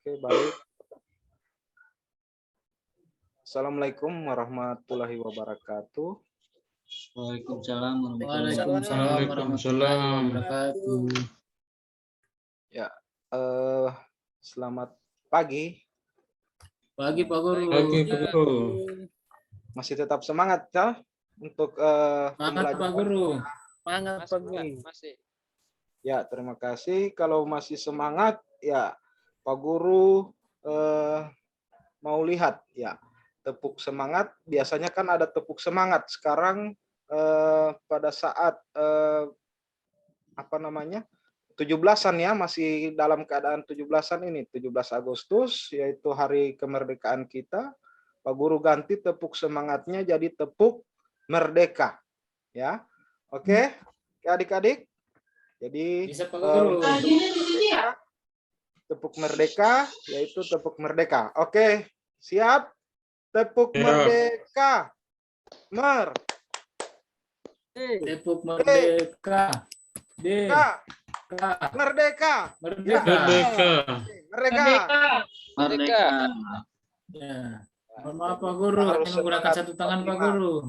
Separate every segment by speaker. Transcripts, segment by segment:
Speaker 1: Oke, baik. Assalamualaikum warahmatullahi wabarakatuh.
Speaker 2: Waalaikumsalam
Speaker 3: Waalaikumsalam
Speaker 2: warahmatullahi wabarakatuh.
Speaker 1: Ya, selamat pagi.
Speaker 2: Pagi Pak Guru.
Speaker 3: Pagi Pak Guru.
Speaker 1: Masih tetap semangat ya untuk
Speaker 2: Semangat Pak Guru.
Speaker 4: Semangat pagi.
Speaker 5: Masih.
Speaker 1: Ya, terima kasih. Kalau masih semangat, ya Pak Guru mau lihat ya tepuk semangat. Biasanya kan ada tepuk semangat. Sekarang pada saat 17-an ya, masih dalam keadaan 17-an ini, 17 Agustus, yaitu hari kemerdekaan kita. Pak Guru ganti tepuk semangatnya jadi tepuk merdeka. Ya, oke, adik-adik. Jadi
Speaker 2: Bisa Pak Guru.
Speaker 1: tepuk merdeka, yaitu tepuk merdeka. Oke, siap? Tepuk
Speaker 3: Siap.
Speaker 1: merdeka.
Speaker 2: Tepuk merdeka.
Speaker 1: Merdeka.
Speaker 2: Merdeka.
Speaker 1: Merdeka.
Speaker 5: Merdeka.
Speaker 2: Ya. Mohon maaf Pak Guru,
Speaker 1: Harus
Speaker 2: hanya menggunakan satu tangan Pak Guru.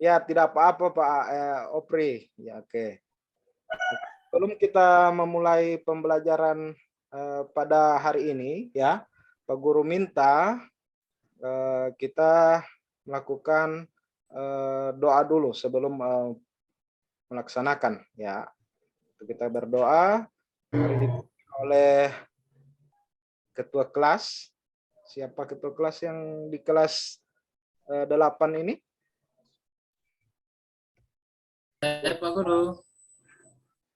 Speaker 1: Ya, tidak apa-apa Pak Opri. Ya, oke. Sebelum kita memulai pembelajaran pada hari ini, ya, Pak Guru minta kita melakukan doa dulu sebelum melaksanakan. Ya, kita berdoa hari ini oleh ketua kelas. Siapa ketua kelas yang di kelas 8 ini?
Speaker 2: Saya Pak Guru.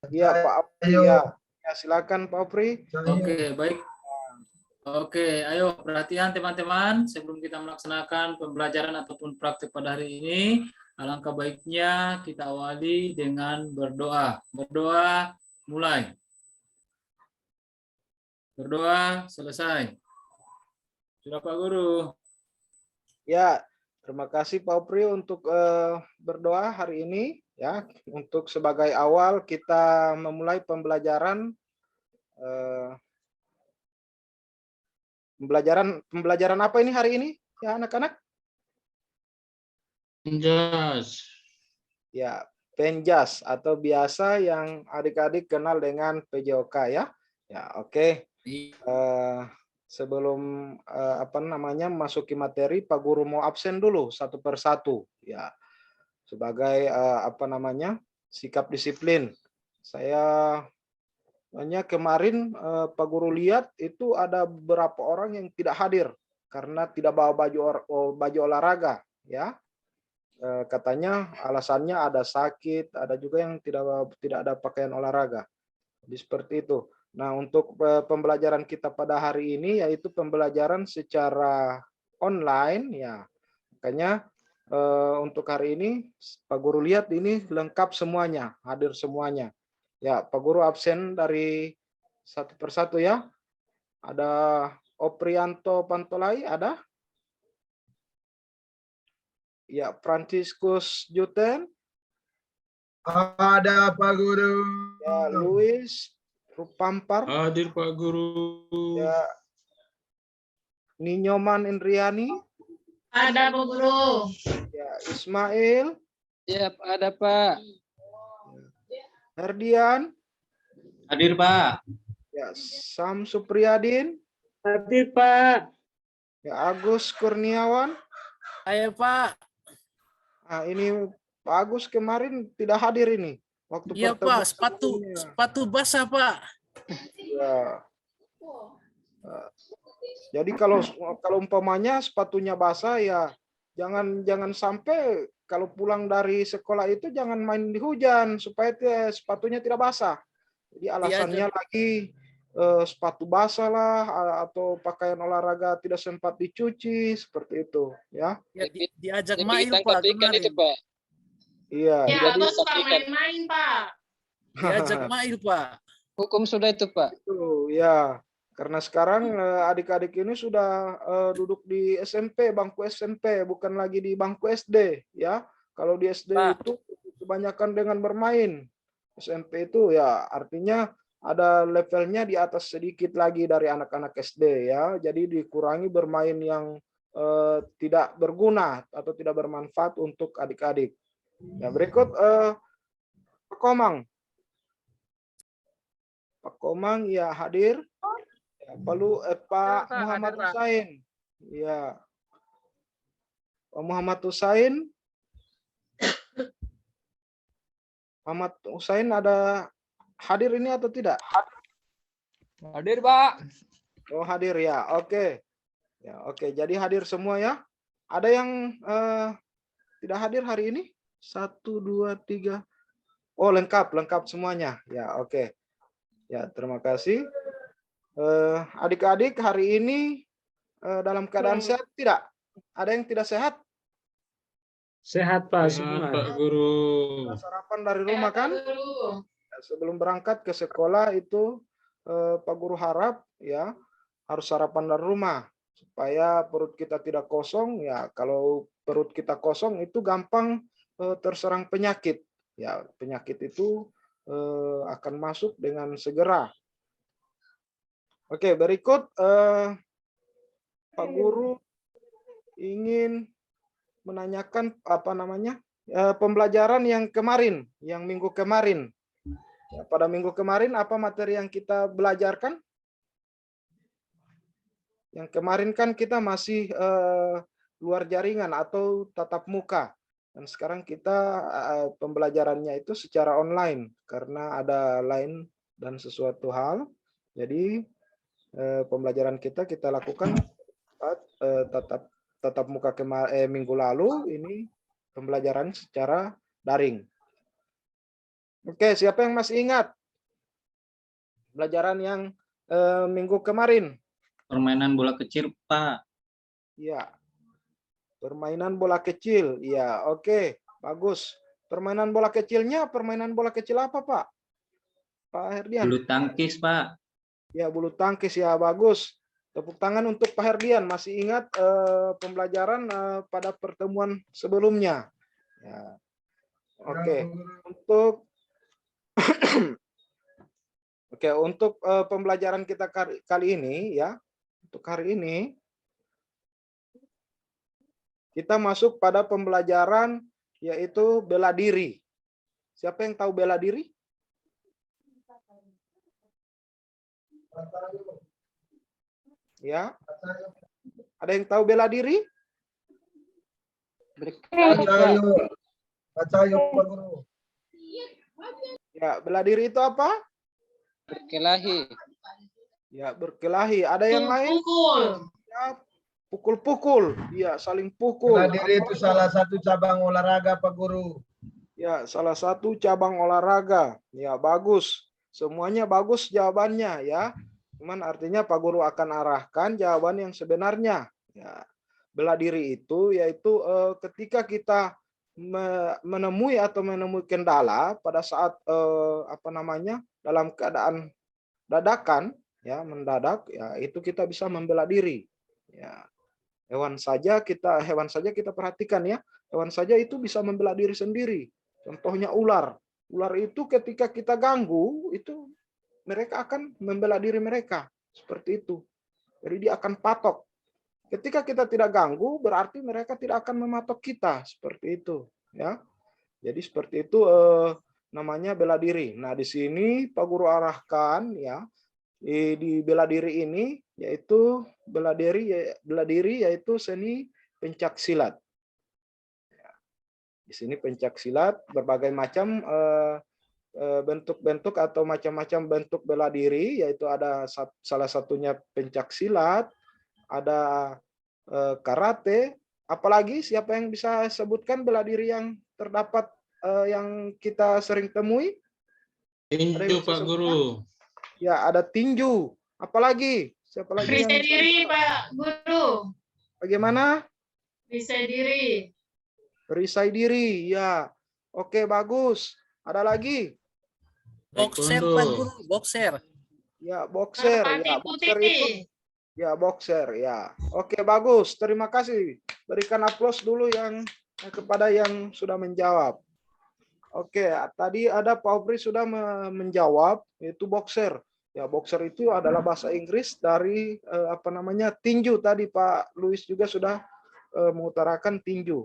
Speaker 1: Iya, Pak Opri. Ya, silakan Pak Opri.
Speaker 2: Oke, baik. Oke, ayo perhatian teman-teman. Sebelum kita melaksanakan pembelajaran ataupun praktik pada hari ini, alangkah baiknya kita awali dengan berdoa. Berdoa, mulai. Berdoa, selesai. Sudah Pak Guru.
Speaker 1: Ya, terima kasih Pak Opri untuk berdoa hari ini. Ya, untuk sebagai awal kita memulai pembelajaran pembelajaran apa ini hari ini ya anak-anak?
Speaker 3: Penjas.
Speaker 1: Ya, penjas atau biasa yang adik-adik kenal dengan PJOK ya. Ya, oke. Sebelum masuki materi, Pak Guru mau absen dulu satu persatu ya. Sebagai sikap disiplin. Saya hanya kemarin Pak Guru lihat itu ada beberapa orang yang tidak hadir karena tidak bawa baju olahraga ya. Katanya alasannya ada sakit, ada juga yang tidak ada pakaian olahraga. Jadi seperti itu. Nah, untuk pembelajaran kita pada hari ini yaitu pembelajaran secara online ya. Makanya untuk hari ini Pak Guru lihat ini lengkap semuanya, hadir semuanya. Ya, Pak Guru absen dari satu persatu ya. Ada Oprianto Pantolai, ada? Ya, Franciscus Juten.
Speaker 6: Ada Pak Guru.
Speaker 1: Ya, Luis Rupampar.
Speaker 3: Hadir Pak Guru.
Speaker 1: Ya, Ninyoman Indriani.
Speaker 7: Ada Pak Guru.
Speaker 1: Ya, Ismail.
Speaker 5: Siap, ada Pak.
Speaker 1: Herdian.
Speaker 2: Hadir Pak.
Speaker 1: Ya, Sam Supriyadin.
Speaker 4: Hadir Pak.
Speaker 1: Ya, Agus Kurniawan.
Speaker 4: Ayo Pak.
Speaker 1: Nah, ini Pak Agus kemarin tidak hadir ini. Waktu
Speaker 4: Iya
Speaker 1: pertemuan
Speaker 4: Pak,
Speaker 1: sebelumnya.
Speaker 4: sepatu basah Pak.
Speaker 1: Ya. Jadi kalau umpamanya sepatunya basah ya jangan sampai kalau pulang dari sekolah itu jangan main di hujan supaya sepatunya tidak basah. Jadi alasannya lagi sepatu basah lah atau pakaian olahraga tidak sempat dicuci seperti itu ya.
Speaker 4: Ya, diajak
Speaker 5: Lebih
Speaker 4: main
Speaker 5: ditangkap
Speaker 4: Pak
Speaker 5: ikan
Speaker 4: kemarin.
Speaker 5: itu Pak.
Speaker 1: Iya,
Speaker 7: Ya,
Speaker 1: jadi
Speaker 7: Bos suka main-main, Pak.
Speaker 4: Diajak main Pak.
Speaker 5: Hukum sudah itu Pak.
Speaker 1: itu ya. Karena sekarang adik-adik ini sudah duduk di SMP, bangku SMP, bukan lagi di bangku SD ya. Kalau di SD
Speaker 4: Pak.
Speaker 1: itu kebanyakan dengan bermain. SMP itu ya artinya ada levelnya di atas sedikit lagi dari anak-anak SD ya. Jadi dikurangi bermain yang tidak berguna atau tidak bermanfaat untuk adik-adik. Ya, berikut Pak Komang. Pak Komang ya hadir. Ya, Pak Muhammad Husain. Ya. Pak Muhammad Husain. Muhammad Husain ada hadir ini atau tidak?
Speaker 6: Hadir, Pak.
Speaker 1: Oh, hadir ya. Oke. Ya, oke. Jadi hadir semua ya. Ada yang tidak hadir hari ini? 1, 2, 3. Oh, lengkap semuanya. Ya, oke. Ya, terima kasih. Adik-adik hari ini dalam keadaan sehat tidak? Ada yang tidak sehat?
Speaker 3: Sehat, Pak, Sehat, semua. Pak Guru.
Speaker 1: Sarapan dari rumah kan?
Speaker 7: Guru.
Speaker 1: Sebelum berangkat ke sekolah itu Pak Guru harap ya harus sarapan dari rumah supaya perut kita tidak kosong ya. Kalau perut kita kosong itu gampang terserang penyakit ya. Penyakit itu akan masuk dengan segera. Oke, berikut Pak Guru ingin menanyakan pembelajaran yang kemarin, yang minggu kemarin. Ya, pada minggu kemarin apa materi yang kita belajarkan? Yang kemarin kan kita masih luar jaringan atau tatap muka. Dan sekarang kita pembelajarannya itu secara online karena ada lain dan sesuatu hal. Jadi pembelajaran kita lakukan tatap muka minggu lalu, ini pembelajaran secara daring. Oke, siapa yang masih ingat pelajaran yang minggu kemarin?
Speaker 8: Permainan bola kecil, Pak.
Speaker 1: Ya, permainan bola kecil. Ya, oke, bagus. Permainan bola kecilnya, permainan bola kecil apa, Pak? Pak Herdian?
Speaker 8: Bulu tangkis, Pak.
Speaker 1: Ya, bulu tangkis ya, bagus. Tepuk tangan untuk Pak Herdian. Masih ingat pembelajaran pada pertemuan sebelumnya. Ya. Oke, untuk pembelajaran kita kali ini ya, untuk hari ini kita masuk pada pembelajaran yaitu bela diri. Siapa yang tahu bela diri? Ya, ada yang tahu bela diri? Ya, bela diri itu apa?
Speaker 5: Berkelahi.
Speaker 1: Ya, berkelahi. Ada yang lain?
Speaker 7: Pukul.
Speaker 1: Ya, pukul-pukul. Ya, saling pukul.
Speaker 9: Bela diri itu salah satu cabang olahraga, Pak Guru.
Speaker 1: Ya, salah satu cabang olahraga. Ya, bagus. Semuanya bagus jawabannya ya. Cuman artinya Pak Guru akan arahkan jawaban yang sebenarnya. Ya, bela diri itu yaitu ketika kita menemui kendala pada saat dalam keadaan dadakan ya, mendadak ya, itu kita bisa membela diri ya. Hewan saja kita perhatikan ya, hewan saja itu bisa membela diri sendiri. Contohnya ular itu ketika kita ganggu itu mereka akan membela diri mereka seperti itu. Jadi dia akan patok. Ketika kita tidak ganggu, berarti mereka tidak akan mematok kita seperti itu, ya. Jadi seperti itu namanya bela diri. Nah, di sini Pak Guru arahkan ya di bela diri ini yaitu bela diri yaitu seni pencak silat. Di sini pencak silat berbagai macam bentuk-bentuk atau macam-macam bentuk bela diri, yaitu ada salah satunya pencak silat, ada karate, apalagi siapa yang bisa sebutkan bela diri yang terdapat yang kita sering temui?
Speaker 3: Tinju, Pak Guru.
Speaker 1: Ya, ada tinju. Apalagi? Siapa lagi?
Speaker 7: Perisai diri, Pak Guru.
Speaker 1: Bagaimana?
Speaker 7: Perisai diri.
Speaker 1: Perisai diri, ya. Oke, bagus. Ada lagi?
Speaker 4: Boxer,
Speaker 3: Taekwondo.
Speaker 4: Pak Guru, boxer.
Speaker 1: Ya, boxer.
Speaker 7: Merpati
Speaker 1: Ya, boxer itu.
Speaker 7: putih.
Speaker 1: Ya, boxer. Ya. Oke, bagus. Terima kasih. Berikan aplaus dulu yang kepada yang sudah menjawab. Oke, tadi ada Pak Opri sudah menjawab, itu boxer. Ya, boxer itu adalah bahasa Inggris dari apa namanya, tinju. Tadi Pak Luis juga sudah mengutarakan tinju.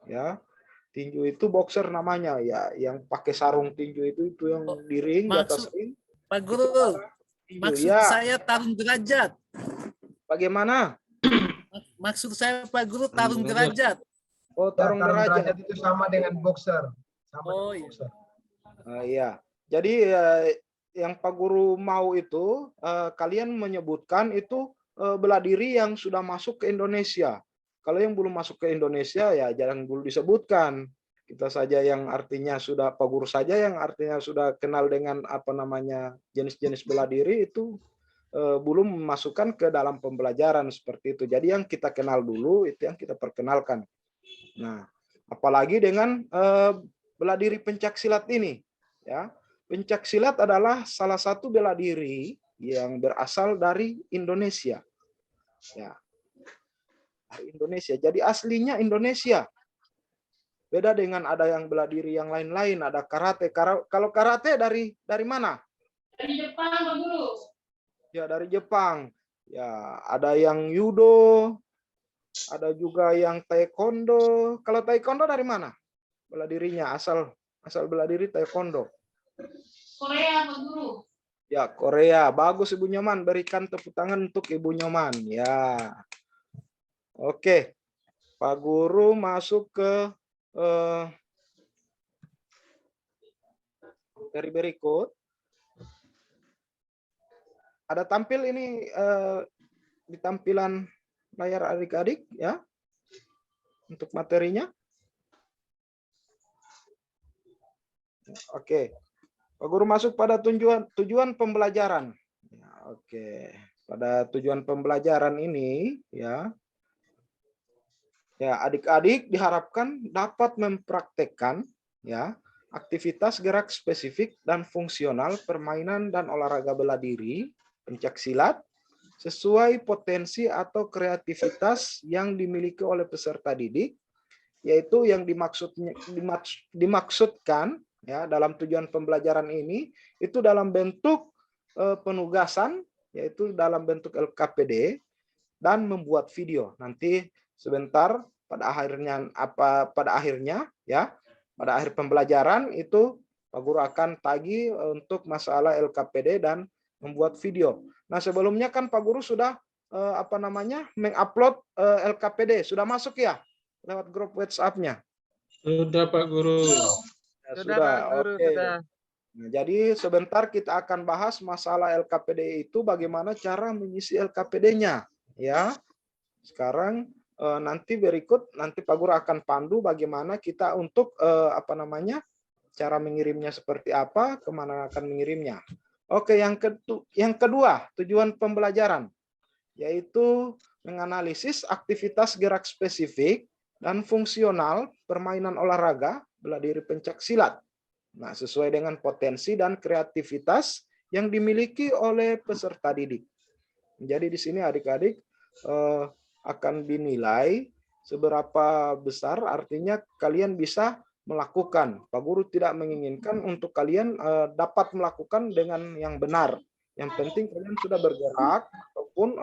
Speaker 1: Ya, tinju itu boxer namanya. Ya, yang pakai sarung tinju itu yang di ring, di atas
Speaker 4: Maksud
Speaker 1: ring.
Speaker 4: Pak
Speaker 1: Itu
Speaker 4: Guru,
Speaker 1: adalah tinju.
Speaker 4: maksud
Speaker 1: Ya,
Speaker 4: saya tarung derajat.
Speaker 1: bagaimana?
Speaker 4: Maksud saya Pak Guru tarung derajat.
Speaker 1: Oh,
Speaker 9: Tarung
Speaker 1: tarung derajat.
Speaker 9: derajat itu sama dengan boxer. Sama
Speaker 4: Oh,
Speaker 9: dengan
Speaker 4: iya.
Speaker 9: boxer.
Speaker 1: Iya. Jadi yang Pak Guru mau itu kalian menyebutkan itu bela diri yang sudah masuk ke Indonesia. Kalau yang belum masuk ke Indonesia ya jangan dulu disebutkan. Kita saja yang artinya sudah Pak Guru saja yang artinya sudah kenal dengan apa namanya jenis-jenis bela diri itu belum memasukkan ke dalam pembelajaran seperti itu. Jadi yang kita kenal dulu itu yang kita perkenalkan. Nah, apalagi dengan bela diri pencak silat ini, ya. Pencak silat adalah salah satu bela diri yang berasal dari Indonesia. Ya. Dari Indonesia. Jadi aslinya Indonesia. Beda dengan ada yang bela diri yang lain-lain, ada karate. Kalau karate dari mana?
Speaker 7: Dari Jepang, Pak Guru.
Speaker 1: Ya, dari Jepang. Ya, ada yang judo, ada juga yang taekwondo. Kalau taekwondo dari mana? Bela dirinya asal bela diri taekwondo.
Speaker 7: Korea, Pak Guru.
Speaker 1: Ya, Korea. Bagus Ibu Nyoman. Berikan tepuk tangan untuk Ibu Nyoman. Ya. Oke. Pak Guru masuk ke dari berikut. Ada tampil ini di tampilan layar adik-adik ya. Untuk materinya. Oke. Pak Guru masuk pada tujuan pembelajaran. Ya, oke. Pada tujuan pembelajaran ini ya. Ya, adik-adik diharapkan dapat mempraktekkan ya aktivitas gerak spesifik dan fungsional permainan dan olahraga bela diri, pencak silat sesuai potensi atau kreativitas yang dimiliki oleh peserta didik, yaitu yang dimaksudkan ya dalam tujuan pembelajaran ini itu dalam bentuk penugasan, yaitu dalam bentuk LKPD dan membuat video. Nanti sebentar pada akhirnya ya pada akhir pembelajaran itu Pak Guru akan tagih untuk masalah LKPD dan membuat video. Nah, sebelumnya kan Pak Guru sudah mengupload LKPD, sudah masuk ya lewat grup WhatsApp-nya.
Speaker 3: Sudah Pak Guru.
Speaker 1: Ya, sudah. Oke. Nah, jadi sebentar kita akan bahas masalah LKPD itu bagaimana cara mengisi LKPD-nya ya. Sekarang nanti Pak Guru akan pandu bagaimana kita untuk cara mengirimnya seperti apa, kemana akan mengirimnya. Oke, yang kedua tujuan pembelajaran yaitu menganalisis aktivitas gerak spesifik dan fungsional permainan olahraga bela diri pencak silat. Nah, sesuai dengan potensi dan kreativitas yang dimiliki oleh peserta didik. Jadi di sini adik-adik akan dinilai seberapa besar artinya kalian bisa melakukan. Pak Guru tidak menginginkan untuk kalian dapat melakukan dengan yang benar. Yang penting kalian sudah bergerak ataupun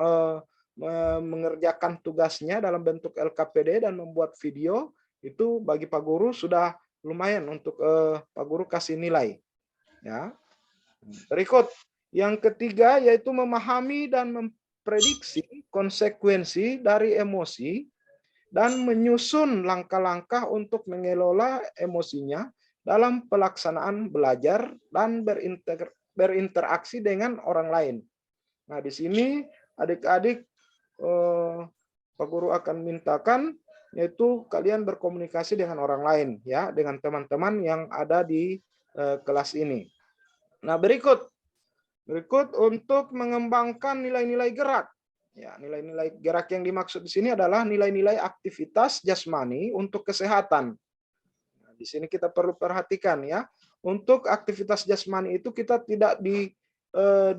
Speaker 1: mengerjakan tugasnya dalam bentuk LKPD dan membuat video, itu bagi Pak Guru sudah lumayan untuk Pak Guru kasih nilai. Ya. Berikut yang ketiga yaitu memahami dan memprediksi konsekuensi dari emosi dan menyusun langkah-langkah untuk mengelola emosinya dalam pelaksanaan belajar dan berinteraksi dengan orang lain. Nah, di sini adik-adik Pak Guru akan mintakan yaitu kalian berkomunikasi dengan orang lain ya, dengan teman-teman yang ada di kelas ini. Nah, berikut untuk mengembangkan nilai-nilai gerak. Ya, nilai-nilai gerak yang dimaksud di sini adalah nilai-nilai aktivitas jasmani untuk kesehatan. Nah, di sini kita perlu perhatikan ya, untuk aktivitas jasmani itu kita tidak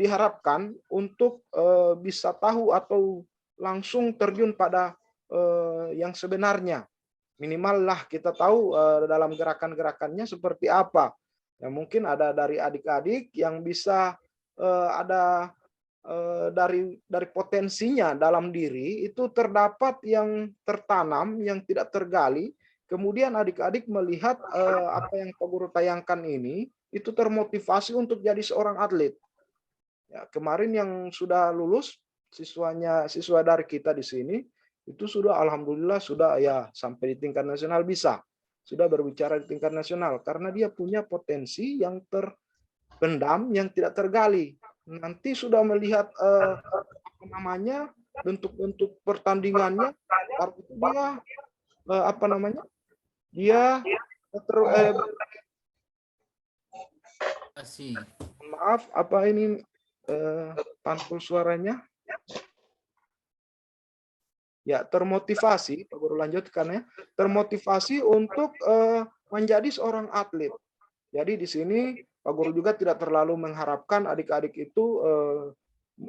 Speaker 1: diharapkan untuk bisa tahu atau langsung terjun pada yang sebenarnya. minimal lah kita tahu dalam gerakan-gerakannya seperti apa. Ya mungkin ada dari adik-adik yang bisa ada dari potensinya dalam diri itu terdapat yang tertanam, yang tidak tergali. Kemudian adik-adik melihat apa yang Pak Guru tayangkan ini, itu termotivasi untuk jadi seorang atlet. Ya, kemarin yang sudah lulus siswa dari kita di sini itu sudah alhamdulillah sudah ya sampai di tingkat nasional bisa. Sudah berbicara di tingkat nasional karena dia punya potensi yang terpendam, yang tidak tergali. Nanti sudah melihat apa namanya bentuk-bentuk pertandingannya, itu dia apa namanya? Dia maaf apa ini pantul suaranya? Ya, termotivasi, Pak Guru lanjutkan ya, termotivasi untuk menjadi seorang atlet. Jadi di sini Pak Guru juga tidak terlalu mengharapkan adik-adik itu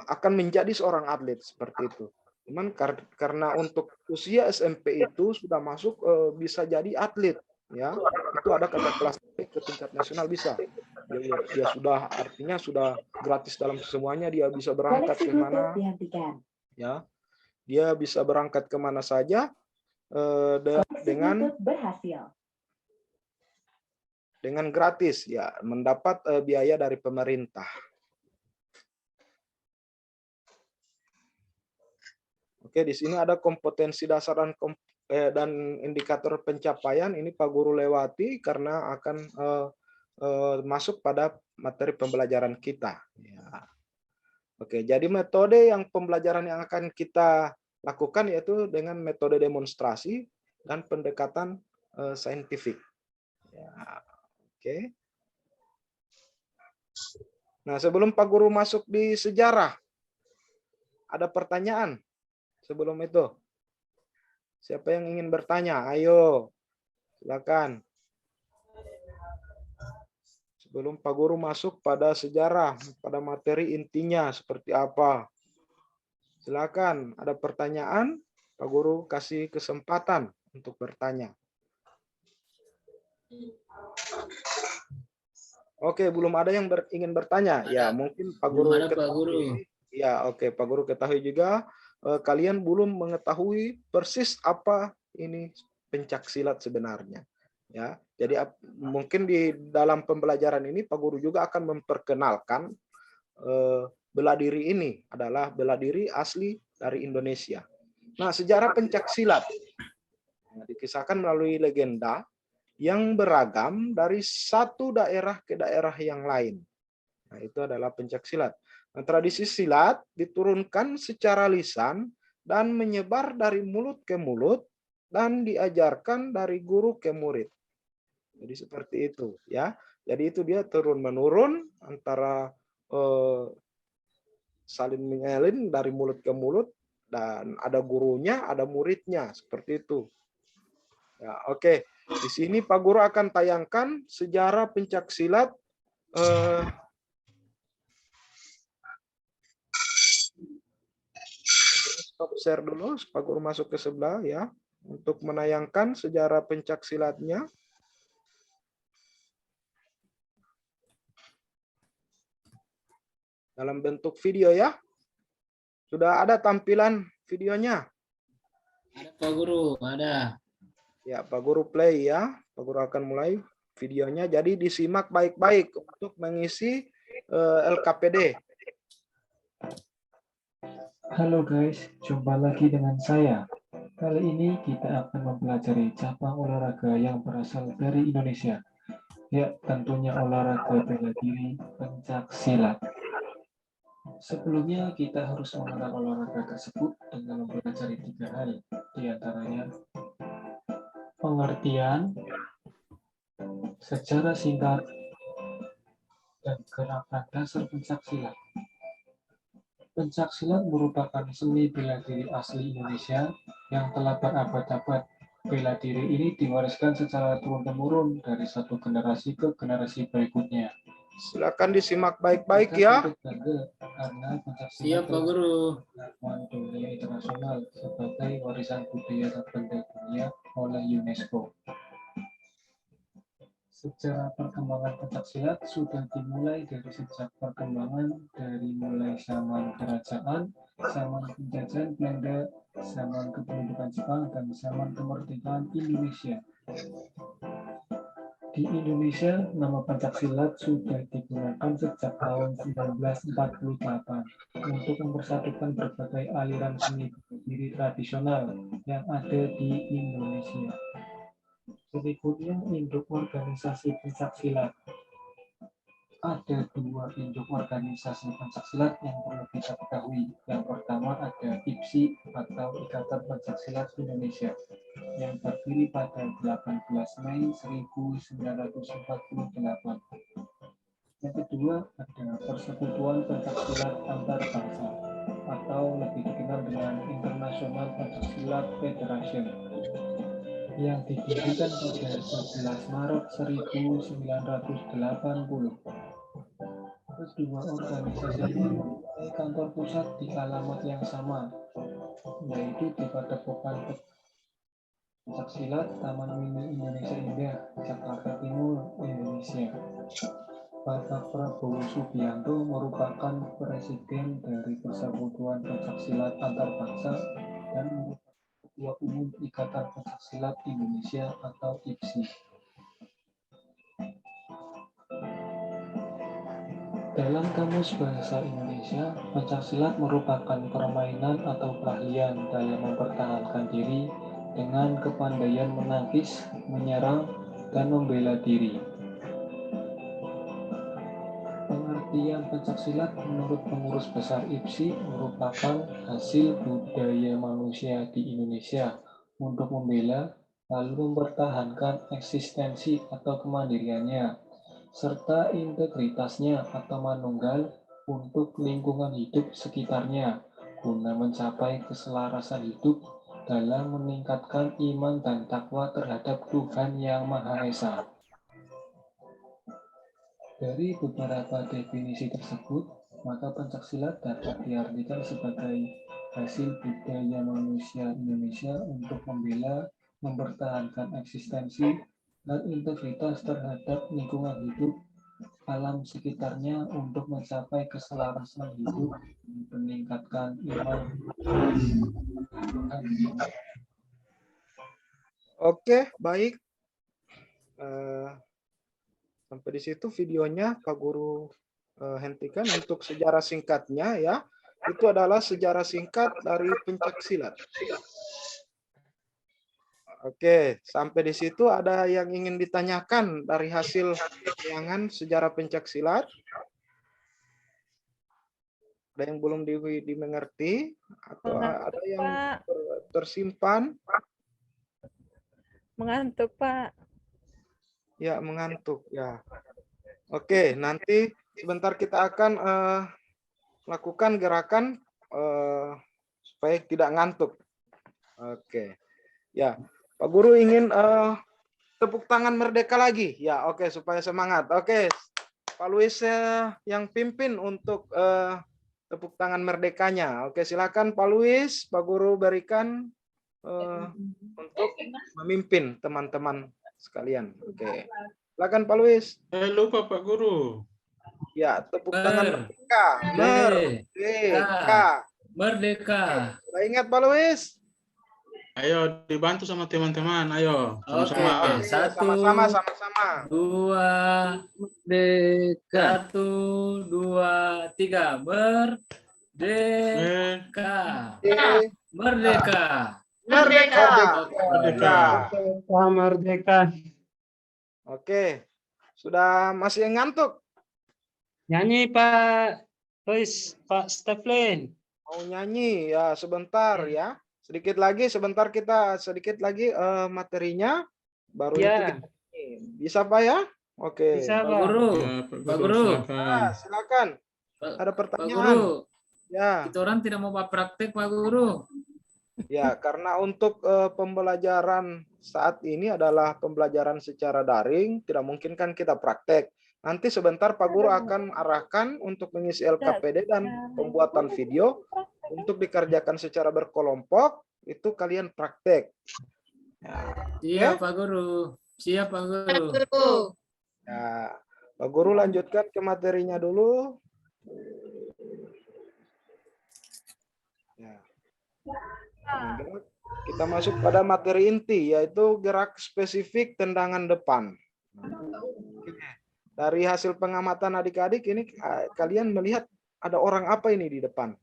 Speaker 1: akan menjadi seorang atlet seperti itu. Cuman karena untuk usia SMP itu sudah masuk bisa jadi atlet, ya itu ada kakak kelas ke tingkat nasional bisa. Dia sudah artinya sudah gratis dalam semuanya, dia bisa berangkat ke mana, ya dia bisa berangkat kemana saja dengan gratis, ya mendapat biaya dari pemerintah. Oke, di sini ada kompetensi dasar dan indikator pencapaian. Ini Pak Guru lewati karena akan masuk pada materi pembelajaran kita. Ya. Oke, jadi metode yang pembelajaran yang akan kita lakukan yaitu dengan metode demonstrasi dan pendekatan saintifik. Ya. Oke. Nah, sebelum Pak Guru masuk di sejarah, ada pertanyaan? Sebelum itu, siapa yang ingin bertanya? Ayo, silakan. Sebelum Pak Guru masuk pada sejarah, pada materi intinya seperti apa. Silakan, ada pertanyaan? Pak Guru kasih kesempatan untuk bertanya. Oke, belum ada yang ingin bertanya. Ya, mungkin Pak Guru ketahui. Ya, oke, Pak Guru ketahui juga. Kalian belum mengetahui persis apa ini pencaksilat sebenarnya, ya. Jadi mungkin di dalam pembelajaran ini Pak Guru juga akan memperkenalkan bela diri ini adalah bela diri asli dari Indonesia. Nah, sejarah pencaksilat dikisahkan melalui legenda yang beragam dari satu daerah ke daerah yang lain. Nah, itu adalah pencaksilat. Nah, tradisi silat diturunkan secara lisan dan menyebar dari mulut ke mulut dan diajarkan dari guru ke murid. Jadi seperti itu, ya. Jadi itu dia turun menurun antara salin mengalin dari mulut ke mulut dan ada gurunya, ada muridnya seperti itu. Ya, oke. Di sini Pak Guru akan tayangkan sejarah pencaksilat. Stop share dulu, Pak Guru masuk ke sebelah ya, untuk menayangkan sejarah pencaksilatnya. Dalam bentuk video ya. Sudah ada tampilan videonya?
Speaker 2: Ada Pak Guru, ada.
Speaker 1: Ya, Pak Guru play ya. Pak Guru akan mulai videonya. Jadi disimak baik-baik untuk mengisi LKPD.
Speaker 10: Halo guys, jumpa lagi dengan saya. Kali ini kita akan mempelajari cabang olahraga yang berasal dari Indonesia. Ya, tentunya olahraga bela diri pencaksilat. Sebelumnya kita harus mengenal olahraga tersebut dengan mempelajari 3 hal, diantaranya pengertian, sejarah singkat, dan gerakan dasar pencaksilat. Pencaksilat merupakan seni bela diri asli Indonesia yang telah berabad-abad. Bela diri ini diwariskan secara turun-temurun dari satu generasi ke generasi berikutnya,
Speaker 1: Silakan disimak baik-baik
Speaker 10: Kita
Speaker 1: ya.
Speaker 10: patut bangga karena pencaksilat
Speaker 2: Siap Pak Guru.
Speaker 10: pengakuan dunia internasional sebagai warisan budaya dan benda dunia oleh UNESCO. Sejarah perkembangan pencaksilat sudah dimulai dari sejak perkembangan dari mulai zaman kerajaan, zaman penjajahan Belanda, zaman kependudukan Jepang, dan zaman kemerdekaan Indonesia. Di Indonesia, nama pencaksilat sudah digunakan sejak tahun 1948 untuk mempersatukan berbagai aliran seni bela diri tradisional yang ada di Indonesia. Berikutnya, induk organisasi pencaksilat. Ada dua induk organisasi pencaksilat yang perlu kita ketahui. Yang pertama ada IPSI atau Ikatan Pencaksilat Indonesia yang berdiri pada 18 Mei 1948. Yang kedua ada Persekutuan Pencaksilat Antar Bangsa atau lebih dikenal dengan International Pencaksilat Federation yang didirikan pada 11 Maret 1980. Kedua organisasi ini mempunyai kantor pusat di alamat yang sama, yaitu di Padepokan Pencaksilat Taman Mini Indonesia Indah, Jakarta Timur, Indonesia. Bapak Prabowo Subianto merupakan presiden dari Persekutuan Pencaksilat Antar Bangsa dan merupakan Ketua Umum Ikatan Pencaksilat Indonesia atau IPSI. Dalam Kamus Bahasa Indonesia, pencaksilat merupakan permainan atau keahlian dalam mempertahankan diri dengan kepandaian menangkis, menyerang, dan membela diri. Pengertian pencaksilat menurut pengurus besar IPSI merupakan hasil budaya manusia di Indonesia untuk membela lalu mempertahankan eksistensi atau kemandiriannya serta integritasnya atau manunggal untuk lingkungan hidup sekitarnya guna mencapai keselarasan hidup dalam meningkatkan iman dan takwa terhadap Tuhan Yang Maha Esa. Dari beberapa definisi tersebut, maka pencaksilat dapat diartikan sebagai hasil budaya manusia Indonesia untuk membela, mempertahankan eksistensi dan integritas terhadap lingkungan hidup alam sekitarnya untuk mencapai keselarasan hidup dan meningkatkan iman.
Speaker 1: Oke, baik. Sampai di situ videonya Pak Guru hentikan. Untuk sejarah singkatnya ya, itu adalah sejarah singkat dari pencaksilat. Oke, sampai di situ ada yang ingin ditanyakan dari hasil tayangan sejarah pencaksilat? Ada yang belum dimengerti atau ada yang tersimpan?
Speaker 11: Mengantuk, Pak.
Speaker 1: Ya, mengantuk ya. Oke, nanti sebentar kita akan lakukan gerakan supaya tidak ngantuk. Oke. Ya. Pak Guru ingin tepuk tangan merdeka lagi. Ya, oke, supaya semangat. Oke, Pak Luis yang pimpin untuk tepuk tangan merdekanya. Oke, silakan Pak Luis, Pak Guru berikan untuk memimpin teman-teman sekalian. Oke, silakan Pak Luis.
Speaker 3: Lupa Pak Guru.
Speaker 1: Ya, tepuk tangan merdeka. Merdeka.
Speaker 2: Merdeka.
Speaker 1: Sudah ingat Pak Luis?
Speaker 3: Ayo dibantu sama teman-teman, ayo. Sama-sama.
Speaker 2: Oke, satu,
Speaker 1: sama-sama.
Speaker 2: Dua,
Speaker 8: Merdeka.
Speaker 2: 1, 2, 3. Merdeka. Merdeka.
Speaker 7: Merdeka.
Speaker 3: Merdeka.
Speaker 6: Merdeka.
Speaker 1: Oke, sudah masih ngantuk?
Speaker 6: Nyanyi Pak Luis, Pak Steflin.
Speaker 1: Mau nyanyi ya sebentar ya. Sebentar kita sedikit lagi materinya baru itu
Speaker 6: Ya.
Speaker 1: kita nyanyi. Bisa Pak ya? Oke.
Speaker 6: Bisa
Speaker 2: Pak
Speaker 6: Pak.
Speaker 2: Guru.
Speaker 3: Ya,
Speaker 2: Pak Guru.
Speaker 1: Silakan. Ada
Speaker 2: Pak
Speaker 1: pertanyaan?
Speaker 2: Guru.
Speaker 1: Ya.
Speaker 2: Kita orang tidak mau praktek Pak Guru.
Speaker 1: Ya, karena untuk pembelajaran saat ini adalah pembelajaran secara daring, tidak mungkin kan kita praktek. Nanti sebentar Pak Guru akan arahkan untuk mengisi LKPD dan pembuatan video untuk dikerjakan secara berkelompok. Itu kalian praktek.
Speaker 2: Siap Pak Guru. Siap Pak Guru.
Speaker 1: Ya, Pak Guru lanjutkan ke materinya dulu. Ya. Nah, kita masuk pada materi inti, yaitu gerak spesifik tendangan depan. Dari hasil pengamatan adik-adik ini, kalian melihat ada orang apa ini di depan?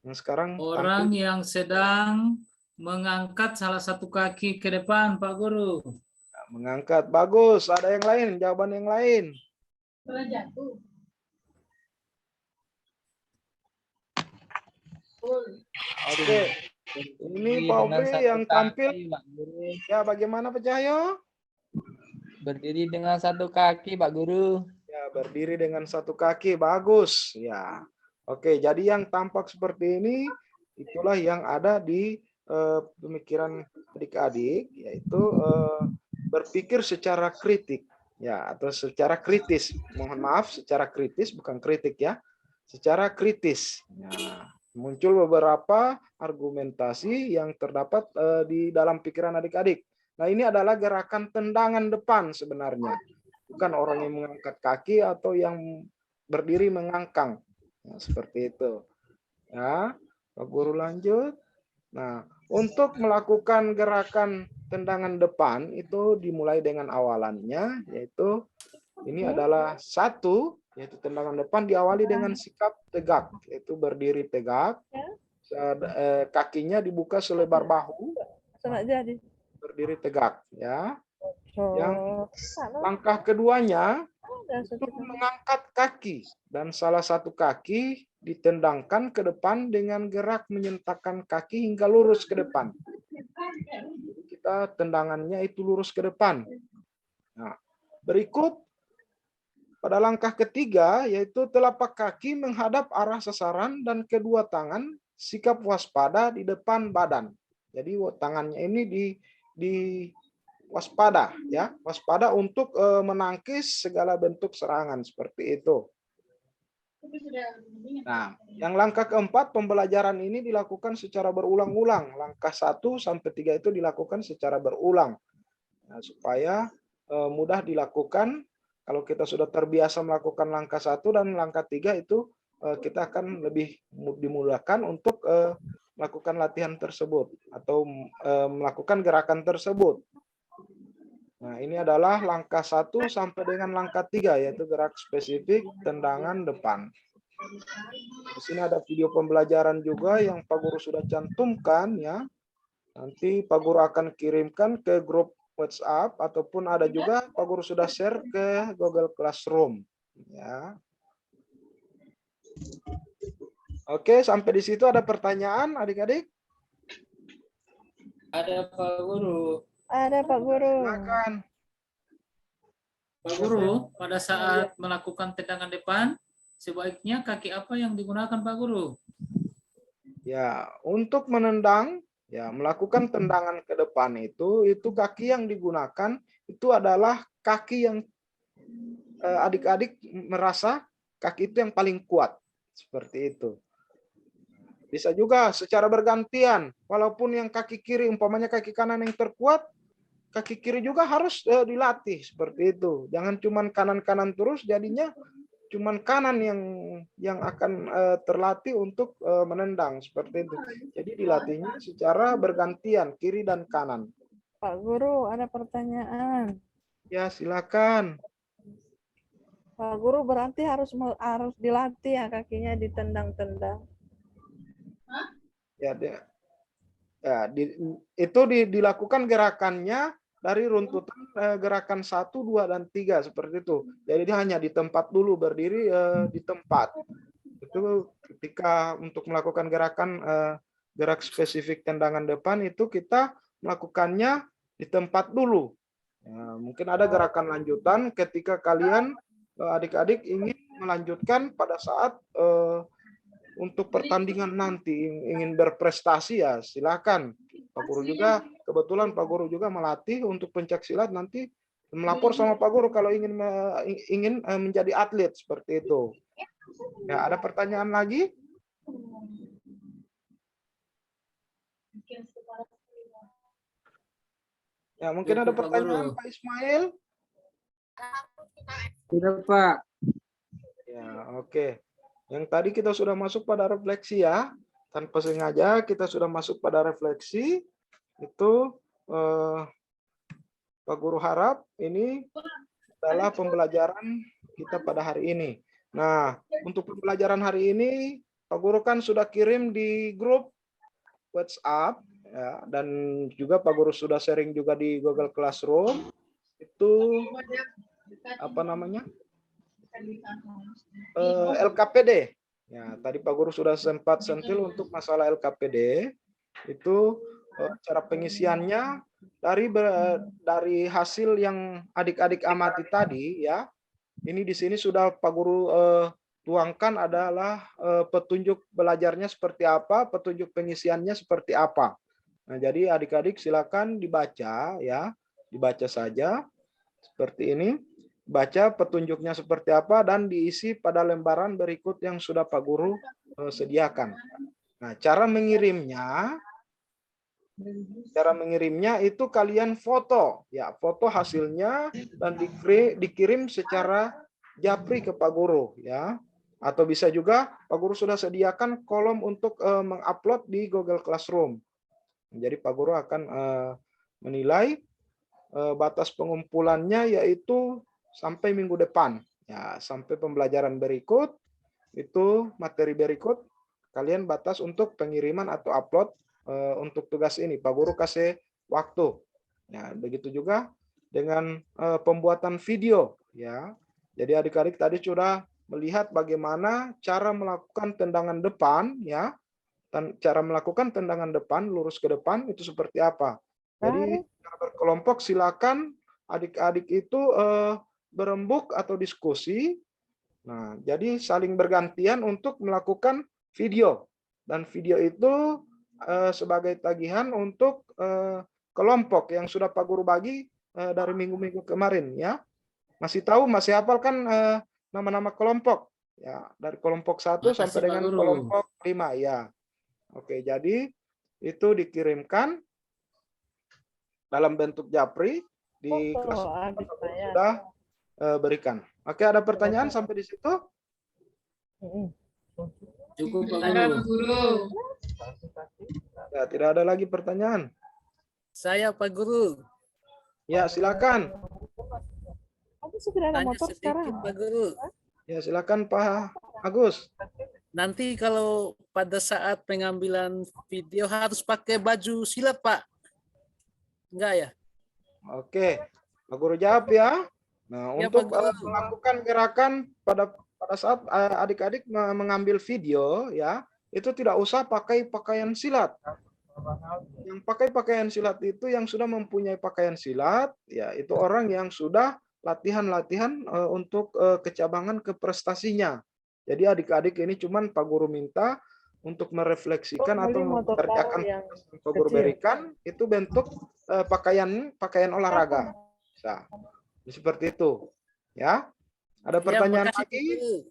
Speaker 1: Yang sekarang
Speaker 2: Orang yang sedang mengangkat salah satu kaki ke depan, Pak Guru.
Speaker 1: mengangkat. Bagus. Ada yang lain? Jawaban yang lain?
Speaker 7: Jatuh.
Speaker 1: Oke. Ini Pak Obri yang tampil. Ya, bagaimana Pak Cahyo?
Speaker 5: Berdiri dengan satu kaki, Pak Guru.
Speaker 1: Ya, berdiri dengan satu kaki. Bagus. Ya. Oke, jadi yang tampak seperti ini itulah yang ada di pemikiran adik-adik, yaitu berpikir secara kritik, ya, atau secara kritis. Mohon maaf, secara kritis, bukan kritik ya. Secara kritis. Nah, muncul beberapa argumentasi yang terdapat di dalam pikiran adik-adik. Nah, ini adalah gerakan tendangan depan sebenarnya. Bukan orang yang mengangkat kaki atau yang berdiri mengangkang. Nah, seperti itu. Ya, Pak Guru lanjut. Nah, untuk melakukan gerakan tendangan depan itu dimulai dengan awalannya, yaitu ini adalah satu, yaitu tendangan depan diawali dengan sikap tegak, yaitu berdiri tegak, kakinya dibuka selebar bahu, berdiri tegak, ya. Yang langkah keduanya itu mengangkat kaki dan salah satu kaki ditendangkan ke depan dengan gerak menyentakkan kaki hingga lurus ke depan. Kita tendangannya itu lurus ke depan. Nah, berikut pada langkah ketiga yaitu telapak kaki menghadap arah sasaran dan kedua tangan sikap waspada di depan badan. Jadi tangannya ini di waspada, ya, waspada untuk menangkis segala bentuk serangan seperti itu. Nah, yang langkah keempat pembelajaran ini dilakukan secara berulang-ulang. Langkah 1 sampai 3 itu dilakukan secara berulang. Nah, supaya mudah dilakukan. Kalau kita sudah terbiasa melakukan langkah 1 dan langkah 3 itu kita akan lebih dimudahkan untuk melakukan latihan tersebut atau melakukan gerakan tersebut. Nah, ini adalah langkah 1 sampai dengan langkah 3, yaitu gerak spesifik tendangan depan. Di sini ada video pembelajaran juga yang Pak Guru sudah cantumkan, ya. Nanti Pak Guru akan kirimkan ke grup WhatsApp ataupun ada juga Pak Guru sudah share ke Google Classroom, ya. Oke, sampai di situ ada pertanyaan adik-adik?
Speaker 2: Ada Pak Guru.
Speaker 11: Ada Pak Guru.
Speaker 1: Silakan.
Speaker 2: Pak Guru, pada saat melakukan tendangan depan, sebaiknya kaki apa yang digunakan Pak Guru?
Speaker 1: Ya, untuk menendang, ya, melakukan tendangan ke depan itu kaki yang digunakan itu adalah kaki yang adik-adik merasa kaki itu yang paling kuat. Seperti itu. Bisa juga secara bergantian, walaupun yang kaki kiri, umpamanya kaki kanan yang terkuat, kaki kiri juga harus dilatih seperti itu. Jangan cuman kanan-kanan terus, jadinya cuman kanan yang akan terlatih untuk menendang seperti itu. Jadi dilatihnya secara bergantian kiri dan kanan.
Speaker 11: Pak Guru, ada pertanyaan.
Speaker 1: Ya, silakan.
Speaker 11: Pak Guru, berarti harus dilatih ya kakinya ditendang-tendang.
Speaker 1: Ya, itu dilakukan gerakannya dari runtutan gerakan 1, 2, dan 3 seperti itu. Jadi dia hanya di tempat dulu, berdiri di tempat. Itu ketika untuk melakukan gerakan gerak spesifik tendangan depan itu kita melakukannya di tempat dulu. Ya, mungkin ada gerakan lanjutan ketika kalian adik-adik ingin melanjutkan pada saat untuk pertandingan nanti ingin berprestasi, ya silakan. Pak Guru juga kebetulan Pak Guru juga melatih untuk pencak silat nanti melapor sama Pak Guru kalau ingin menjadi atlet seperti itu. Ya, ada pertanyaan lagi? Ya, mungkin ada
Speaker 2: Cukup, Pak
Speaker 1: pertanyaan
Speaker 2: Guru.
Speaker 1: Pak Ismail.
Speaker 3: Tidak, Pak.
Speaker 1: Ya, oke. Yang tadi kita sudah masuk pada refleksi ya. Tanpa sengaja kita sudah masuk pada refleksi. Itu Pak Guru harap ini adalah pembelajaran kita pada hari ini. Nah, untuk pembelajaran hari ini, Pak Guru kan sudah kirim di grup WhatsApp, ya, dan juga Pak Guru sudah sharing juga di Google Classroom. Itu apa namanya? LKPD. Ya, tadi Pak Guru sudah sempat sentil untuk masalah LKPD. Itu cara pengisiannya dari hasil yang adik-adik amati tadi ya. Ini di sini sudah Pak Guru tuangkan adalah petunjuk belajarnya seperti apa, petunjuk pengisiannya seperti apa. Nah, jadi adik-adik silakan dibaca ya, dibaca saja seperti ini. Baca petunjuknya seperti apa dan diisi pada lembaran berikut yang sudah Pak Guru sediakan. Nah, cara mengirimnya itu kalian foto ya, foto hasilnya dan dikirim secara japri ke Pak Guru ya. Atau bisa juga Pak Guru sudah sediakan kolom untuk mengupload di Google Classroom. Jadi Pak Guru akan menilai batas pengumpulannya yaitu sampai minggu depan ya, sampai pembelajaran berikut itu materi berikut kalian batas untuk pengiriman atau upload untuk tugas ini. Pak Guru kasih waktu ya. Begitu juga dengan pembuatan video ya. Jadi adik-adik tadi sudah melihat bagaimana cara melakukan tendangan depan ya, dan cara melakukan tendangan depan lurus ke depan itu seperti apa. Jadi cara berkelompok silakan adik-adik itu berembuk atau diskusi. Nah, jadi saling bergantian untuk melakukan video. Dan video itu sebagai tagihan untuk kelompok yang sudah Pak Guru bagi dari minggu-minggu kemarin ya. Masih tahu, masih hafal kan nama-nama kelompok ya, dari kelompok 1 sampai dengan kelompok 5 ya. Oke, jadi itu dikirimkan dalam bentuk japri di kelas sudah berikan. Oke, ada pertanyaan sampai di situ?
Speaker 2: Cukup Pak
Speaker 7: Guru.
Speaker 1: Ya, tidak ada lagi pertanyaan.
Speaker 4: Saya Pak Guru.
Speaker 1: Ya, silakan.
Speaker 11: Aku sudah ada
Speaker 4: Tanya
Speaker 11: motor
Speaker 4: sedikit,
Speaker 11: sekarang.
Speaker 4: Pak Guru.
Speaker 1: Ya, silakan Pak Agus.
Speaker 4: Nanti kalau pada saat pengambilan video harus pakai baju silat, Pak? Enggak ya?
Speaker 1: Oke, Pak Guru jawab ya. Nah,
Speaker 4: Ya,
Speaker 1: untuk
Speaker 4: Pak Guru.
Speaker 1: melakukan gerakan pada saat adik-adik mengambil video ya, itu tidak usah pakai pakaian silat. Yang pakai pakaian silat itu yang sudah mempunyai pakaian silat, ya itu orang yang sudah latihan-latihan untuk kecabangan ke prestasinya. Jadi adik-adik ini cuman Pak Guru minta untuk merefleksikan atau mengerjakan yang Pak Guru berikan itu bentuk pakaian olahraga. Nah, seperti itu. Ya. Ada pertanyaan lagi?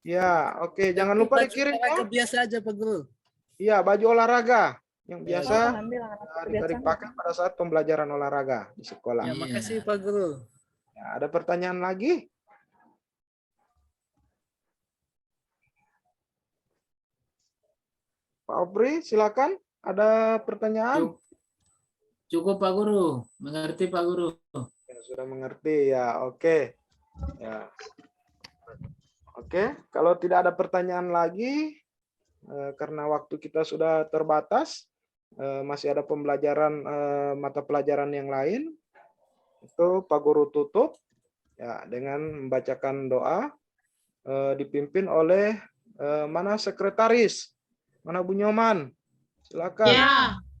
Speaker 1: Ya, oke. Jangan lupa dikirim ya.
Speaker 4: Biasa aja Pak Guru.
Speaker 1: Iya, baju olahraga yang biasa adik-adik pakai pada saat pembelajaran olahraga di sekolah.
Speaker 4: Ya, makasih Pak Guru.
Speaker 1: Ya, ada pertanyaan lagi? Pak Obri, silakan. Ada pertanyaan?
Speaker 2: Cukup Pak Guru, mengerti Pak Guru.
Speaker 1: Ya, sudah mengerti ya. Oke. Ya. Oke, kalau tidak ada pertanyaan lagi, karena waktu kita sudah terbatas, masih ada pembelajaran mata pelajaran yang lain. Itu Pak Guru tutup ya dengan membacakan doa dipimpin oleh mana sekretaris, mana Bu Nyoman, silakan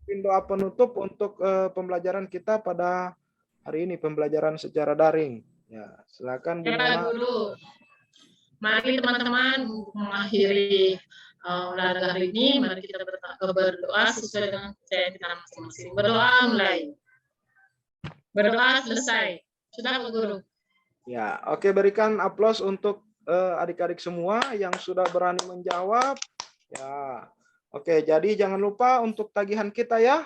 Speaker 1: pimpin doa penutup untuk pembelajaran kita pada hari ini, pembelajaran secara daring. Ya, silakan Bu Nyoman.
Speaker 7: Guru. Mari teman-teman mengakhiri olahraga hari ini, mari kita berdoa sesuai dengan kepercayaan kita masing-masing. Berdoa mulai. Berdoa selesai. Sudah Pak Guru.
Speaker 1: Ya, oke, berikan aplaus untuk adik-adik semua yang sudah berani menjawab. Ya, oke, jadi jangan lupa untuk tagihan kita ya.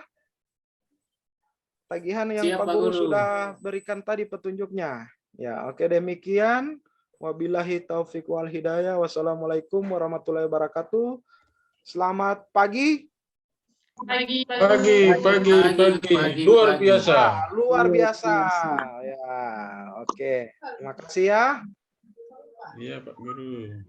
Speaker 1: Tagihan yang
Speaker 2: Siap,
Speaker 1: Pak
Speaker 2: Pak
Speaker 1: Guru
Speaker 2: Guru.
Speaker 1: sudah berikan tadi petunjuknya. Ya, oke, demikian. Wabillahi taufik wal hidayah. Wassalamualaikum warahmatullahi wabarakatuh. Selamat pagi.
Speaker 7: Pagi, Pak
Speaker 12: Pagi,
Speaker 7: Guru.
Speaker 12: pagi. Luar biasa.
Speaker 1: Luar biasa. Ya, oke. Terima kasih ya.
Speaker 12: Iya, Pak Guru.